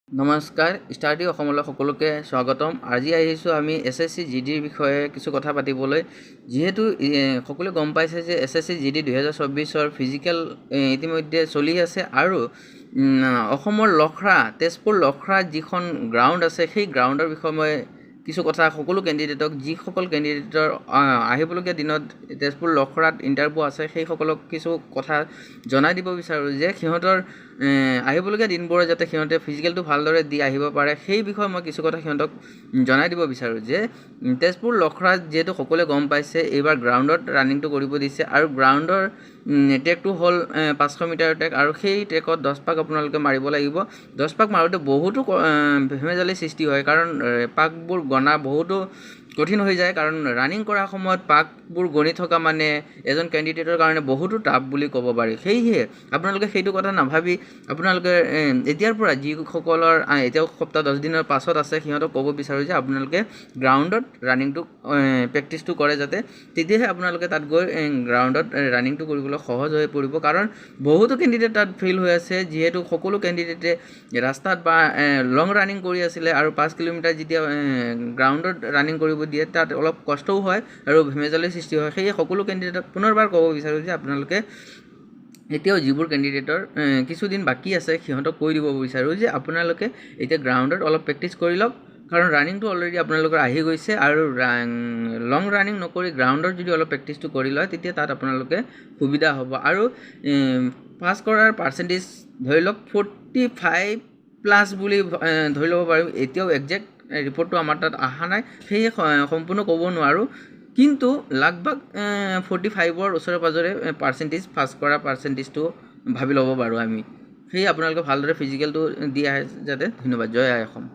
নমস্কাৰ ষ্টাডি অসমলৈ সকলোকে স্বাগতম। আজি আহিছোঁ আমি SSC GDৰ বিষয়ে কিছু কথা পাতিবলৈ। যেহেতু সকলোৱে গম পাইছে যে SSC GD 2024ৰ ফিজিকেল ইতিমধ্যে চলি আছে আৰু অসমৰ লখৰা তেজপুৰ লখৰা যিখন গ্ৰাউণ্ড আছে সেই গ্ৰাউণ্ডৰ বিষয়ে মই কিছু কথা সকলো কেণ্ডিডেটক যিসকল কেণ্ডিডেটৰ আহিবলগীয়া দিনত তেজপুৰ লখৰাত ইণ্টাৰভিউ আছে সেইসকলক কিছু কথা জনাই দিব বিচাৰোঁ যে সিহঁতৰ আহিবলগীয়া দিনবোৰত যাতে সিহঁতে ফিজিকেলটো ভালদৰে দি আহিব পাৰে সেই বিষয়ে মই কিছু কথা সিহঁতক জনাই দিব বিচাৰোঁ যে তেজপুৰ লখৰাত যিহেতু সকলোৱে গম পাইছে এইবাৰ গ্ৰাউণ্ডত ৰানিংটো কৰিব দিছে আৰু গ্ৰাউণ্ডৰ ট্ৰেকটো হ'ল 500 মিটাৰ ট্ৰেক আৰু সেই ট্ৰেকত 10 পাক আপোনালোকে মাৰিব লাগিব। 10 পাক মাৰোঁতে বহুতো ভেমেজালিৰ সৃষ্টি হয় কাৰণ পাকবোৰ গণা বহুতো কঠিন হৈ যায় কাৰণ ৰানিং কৰাৰ সময়ত পাকবোৰ গণি থকা মানে এজন কেণ্ডিডেটৰ কাৰণে বহুতো টাফ বুলি ক'ব পাৰি। সেয়েহে আপোনালোকে সেইটো কথা নাভাবি আপোনালোকে এতিয়াৰ পৰা যিসকলৰ এতিয়াও সপ্তাহ 10 দিনৰ পাছত আছে সিহঁতক ক'ব বিচাৰোঁ যে আপোনালোকে গ্ৰাউণ্ডত ৰানিংটো প্ৰেক্টিছটো কৰে যাতে তেতিয়াহে আপোনালোকে তাত গৈ গ্ৰাউণ্ডত ৰানিংটো কৰিবলৈ সহজ হৈ পৰিব কাৰণ বহুতো কেণ্ডিডেট তাত ফেইল হৈ আছে। যিহেতু সকলো কেণ্ডিডেটে ৰাস্তাত বা লং ৰানিং কৰি আছিলে আৰু 5 কিলোমিটাৰ যেতিয়া গ্ৰাউণ্ডত ৰানিং কৰিব দিয়ে তাত অলপ কষ্টও হয় আৰু ভেমেজালিৰ সৃষ্টি হয়। সেয়ে সকলো কেণ্ডিডেটক পুনৰবাৰ ক'ব বিচাৰোঁ যে আপোনালোকে এতিয়াও যিবোৰ কেণ্ডিডেটৰ কিছুদিন বাকী আছে সিহঁতক কৈ দিব বিচাৰোঁ যে আপোনালোকে এতিয়া গ্ৰাউণ্ডত অলপ প্ৰেক্টিছ কৰি লওক কাৰণ ৰানিংটো অলৰেডি আপোনালোকৰ আহি গৈছে আৰু লং ৰানিং নকৰি গ্ৰাউণ্ডত যদি অলপ প্ৰেক্টিছটো কৰি লয় তেতিয়া তাত আপোনালোকে সুবিধা হ'ব আৰু পাছ কৰাৰ পাৰ্চেণ্টেজ ধৰি লওক 45+ বুলি ধৰি ল'ব পাৰিম। এতিয়াও একজেক্ট ৰিপৰ্টটো আমাৰ তাত অহা নাই সেয়ে সম্পূৰ্ণ ক'ব নোৱাৰোঁ কিন্তু লাগভাগ 45ৰ ওচৰে পাজৰে পাৰ্চেণ্টেজ পাছ কৰা পাৰ্চেণ্টেজটো ভাবি ল'ব পাৰোঁ আমি। সেয়ে আপোনালোকে ভালদৰে ফিজিকেলটো দি আহে যাতে। ধন্যবাদ। জয় আই অসম।